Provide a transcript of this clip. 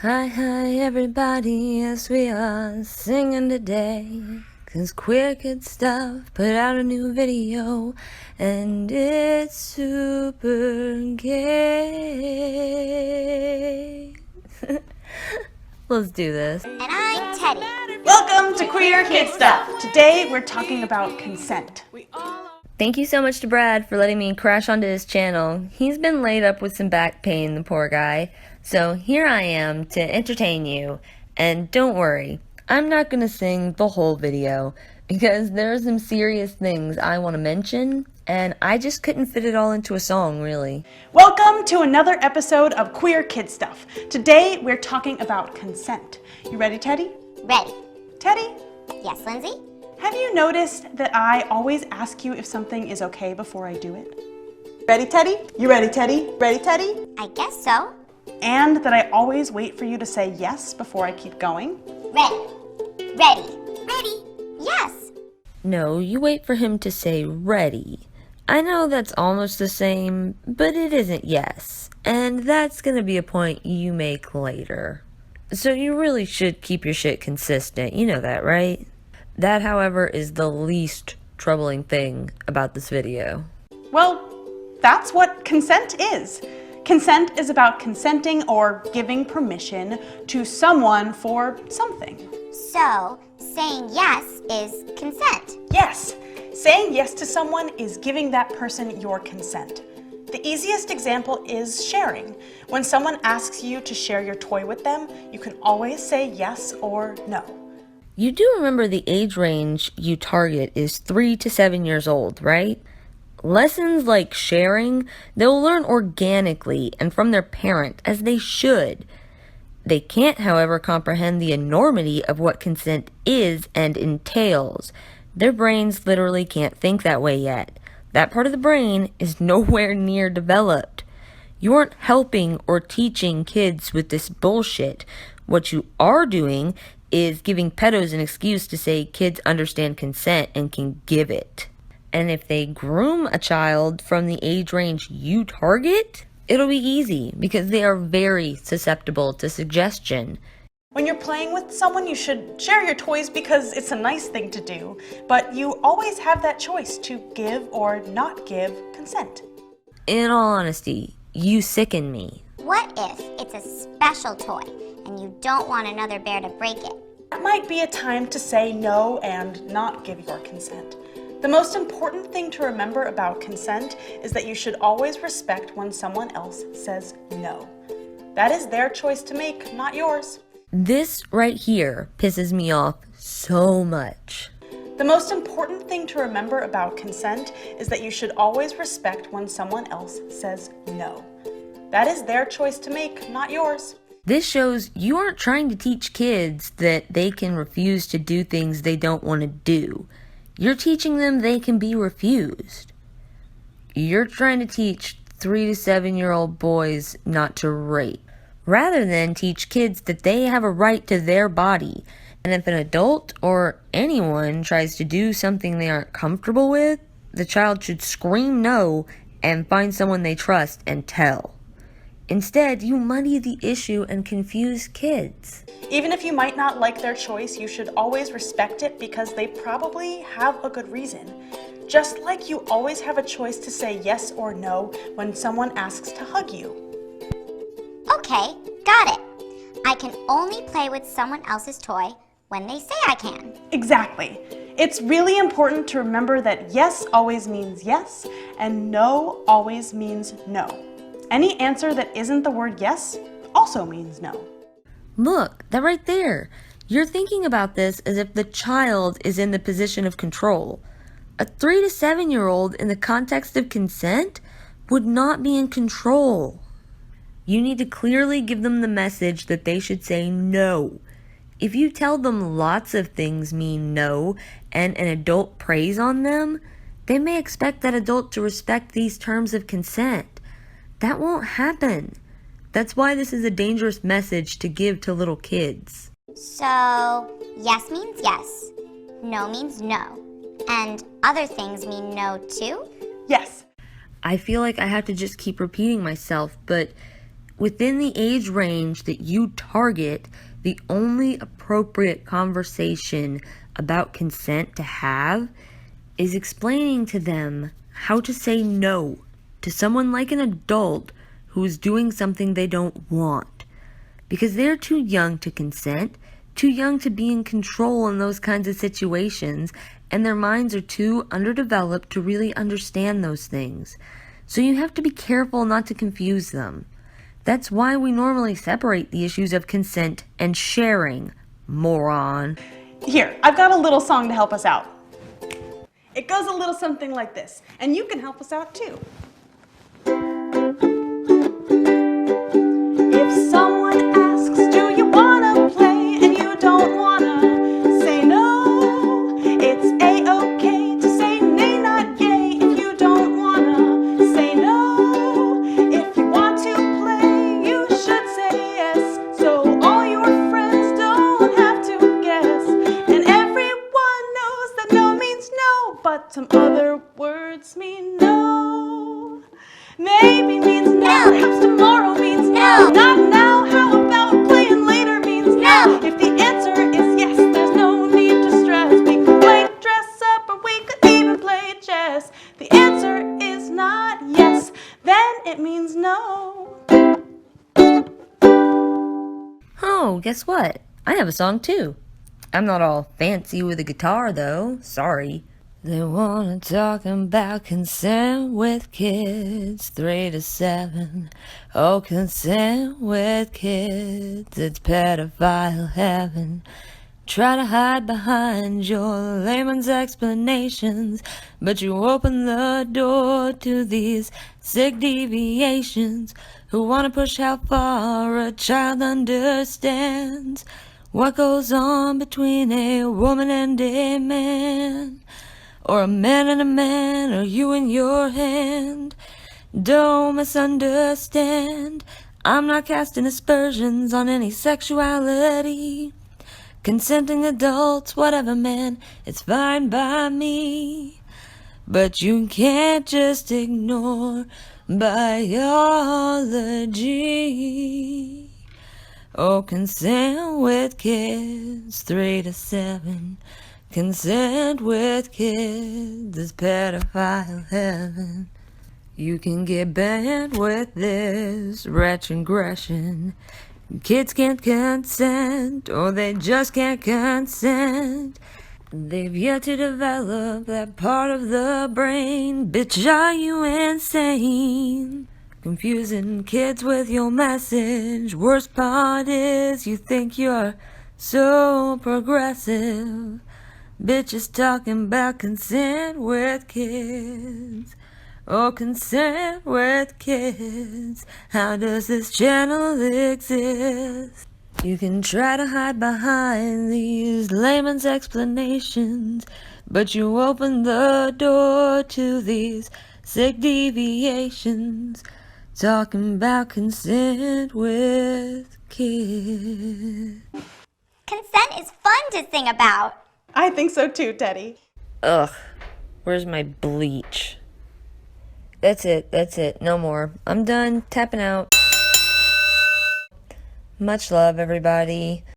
Hi, hi, everybody, yes, we are singing today. 'Cause Queer Kid Stuff put out a new video, and it's super gay. Let's do this. And I'm Teddy. Welcome to Queer Kid Stuff. Today we're talking about consent. Thank you so much to Brad for letting me crash onto his channel. He's been laid up with some back pain, the poor guy. So here I am to entertain you. And don't worry, I'm not going to sing the whole video because there are some serious things I want to mention, and I just couldn't fit it all into a song, really. Welcome to another episode of Queer Kid Stuff. Today we're talking about consent. You ready, Teddy? Ready. Teddy, Yes, Lindsay? have you noticed that I always ask you if something is okay before I do it? Ready, Teddy? You ready, Teddy? Ready, Teddy? I guess so. And that I always wait for you to say yes before I keep going? Ready. Ready. Ready. Yes. No, you wait for him to say ready. I know that's almost the same, but it isn't yes. And that's gonna be a point you make later. So you really should keep your shit consistent, you know that, right? That, however, is the least troubling thing about this video. Well, that's what consent is. Consent is about consenting or giving permission to someone for something. So, saying yes is consent. Yes, saying yes to someone is giving that person your consent. The easiest example is sharing. When someone asks you to share your toy with them, you can always say yes or no. You do remember the age range you target is 3 to 7 years old, right? Lessons like sharing, they'll learn organically and from their parent, as they should. They can't, however, comprehend the enormity of what consent is and entails. Their brains literally can't think that way yet. That part of the brain is nowhere near developed. You aren't helping or teaching kids with this bullshit. What you are doing is giving pedos an excuse to say kids understand consent and can give it. And if they groom a child from the age range you target, it'll be easy because they are very susceptible to suggestion. When you're playing with someone, you should share your toys because it's a nice thing to do, but you always have that choice to give or not give consent. In all honesty, you sicken me. What if it's a special toy and you don't want another bear to break it? That might be a time to say no and not give your consent. The most important thing to remember about consent is that you should always respect when someone else says no. That is their choice to make, not yours. This right here pisses me off so much. The most important thing to remember about consent is that you should always respect when someone else says no. That is their choice to make, not yours. This shows you aren't trying to teach kids that they can refuse to do things they don't want to do. You're teaching them they can be refused. You're trying to teach 3 to 7-year-old boys not to rape, rather than teach kids that they have a right to their body. And if an adult or anyone tries to do something they aren't comfortable with, the child should scream no and find someone they trust and tell. Instead, you muddy the issue and confuse kids. Even if you might not like their choice, you should always respect it because they probably have a good reason. Just like you always have a choice to say yes or no when someone asks to hug you. Okay, got it. I can only play with someone else's toy when they say I can. Exactly. It's really important to remember that yes always means yes and no always means no. Any answer that isn't the word yes also means no. Look, that right there. You're thinking about this as if the child is in the position of control. A 3 to 7-year-old in the context of consent would not be in control. You need to clearly give them the message that they should say no. If you tell them lots of things mean no and an adult preys on them, they may expect that adult to respect these terms of consent. That won't happen. That's why this is a dangerous message to give to little kids. So, yes means yes, no means no, and other things mean no too? Yes. I feel like I have to just keep repeating myself, but within the age range that you target, the only appropriate conversation about consent to have is explaining to them how to say no to someone like an adult who is doing something they don't want. Because they're too young to consent, too young to be in control in those kinds of situations, and their minds are too underdeveloped to really understand those things. So you have to be careful not to confuse them. That's why we normally separate the issues of consent and sharing, moron. Here, I've got a little song to help us out. It goes a little something like this, and you can help us out too. If someone asks, do you wanna play, and you don't wanna say no, it's a-okay to say nay, not yay. If you don't wanna say no, if you want to play, you should say yes, so all your friends don't have to guess. And everyone knows that no means no, but some other words mean no. Maybe means no, perhaps tomorrow means no, not now, how about playing later means no. If the answer is yes, there's no need to stress. We could play dress up or we could even play chess. The answer is not yes, then it means no. Oh, guess what? I have a song too. I'm not all fancy with a guitar though, sorry. They wanna talk about consent with kids 3 to 7. Oh, consent with kids, it's pedophile heaven. Try to hide behind your layman's explanations, but you open the door to these sick deviations who wanna push how far a child understands what goes on between a woman and a man. Or a man and a man, or you and your hand. Don't misunderstand, I'm not casting aspersions on any sexuality. Consenting adults, whatever man, it's fine by me. But you can't just ignore biology. Oh, consent with kids 3 to 7. Consent with kids is pedophile heaven. You can get banned with this retrogression. Kids can't consent, or they just can't consent. They've yet to develop that part of the brain. Bitch, are you insane? Confusing kids with your message. Worst part is you think you're so progressive. Bitches talking about consent with kids. Oh, consent with kids. How does this channel exist? You can try to hide behind these layman's explanations, but you open the door to these sick deviations. Talking about consent with kids. Consent is fun to sing about. I think so too, Teddy. Ugh, where's my bleach? That's it, no more. I'm done tapping out. Much love, everybody.